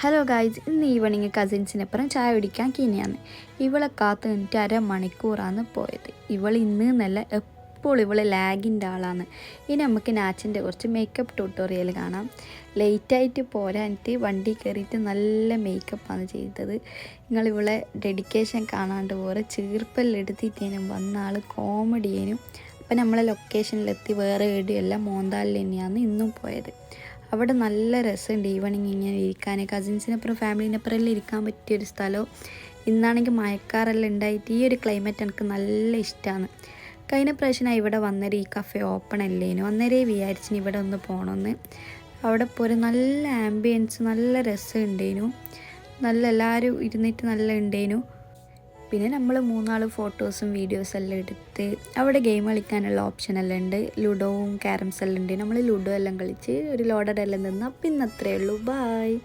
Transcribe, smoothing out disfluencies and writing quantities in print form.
Hello guys, ഇന്ന് evening കസിൻസിനപ്പുറം ചായ കുടിക്കാൻ കീനിയാണ്. ഇവളെ കാത്തു നിന്നിട്ട് അരമണിക്കൂറാണ് പോയത്. ഇവൾ ഇന്ന് എന്നല്ല എപ്പോൾ ഇവൾ ലാഗിൻ്റെ ആളാണ്. ഇനി നമുക്ക് നാച്ചിൻ്റെ കുറച്ച് മേക്കപ്പ് ട്യൂട്ടോറിയൽ കാണാം. ലേറ്റായിട്ട് പോരാനിട്ട് വണ്ടി കയറിയിട്ട് നല്ല മേക്കപ്പാണ് ചെയ്തത്. നിങ്ങളിവളെ ഡെഡിക്കേഷൻ കാണാണ്ട് പോരെ ചീർപ്പെല്ലാം വന്ന ആൾ കോമഡിയേനും. അപ്പം നമ്മളെ ലൊക്കേഷനിലെത്തി വേറെ എവിടെയല്ല മോന്താലിൽ തന്നെയാണ് ഇന്നും പോയത്. അവിടെ നല്ല രസമുണ്ട് ഈവനിങ് ഇങ്ങനെ ഇരിക്കാൻ. കസിൻസിനപ്പുറം ഫാമിലിനപ്പുറം എല്ലാം ഇരിക്കാൻ പറ്റിയൊരു സ്ഥലവും. ഇന്നാണെങ്കിൽ മഴക്കാറെല്ലാം ഉണ്ടായിട്ട് ഈ ഒരു ക്ലൈമറ്റ് എനിക്ക് നല്ല ഇഷ്ടമാണ്. കഴിഞ്ഞ പ്രാവശ്യം ഇവിടെ വന്നേരം ഈ കഫേ ഓപ്പൺ അല്ലേനു. അന്നേരേ വിചാരിച്ചിന് ഇവിടെ ഒന്ന് പോകണമെന്ന്. അവിടെ പോരെ നല്ല ആംബിയൻസ്, നല്ല രസം ഉണ്ടേനു. നല്ല എല്ലാവരും ഇരുന്നിട്ട് നല്ല ഉണ്ടേനു. പിന്നെ നമ്മൾ മൂന്നാൾ ഫോട്ടോസും വീഡിയോസും എല്ലാം എടുത്ത് അവിടെ ഗെയിം കളിക്കാനുള്ള ഓപ്ഷനെല്ലാം ഉണ്ട്. ലുഡോവും ക്യാരംസ് എല്ലാം ഉണ്ട്. നമ്മൾ ലുഡോ എല്ലാം കളിച്ച് ഒരു ലോഡർ എല്ലാം നിന്ന്. അപ്പം ഇന്നത്രയേ ഉള്ളൂ. ബായ്.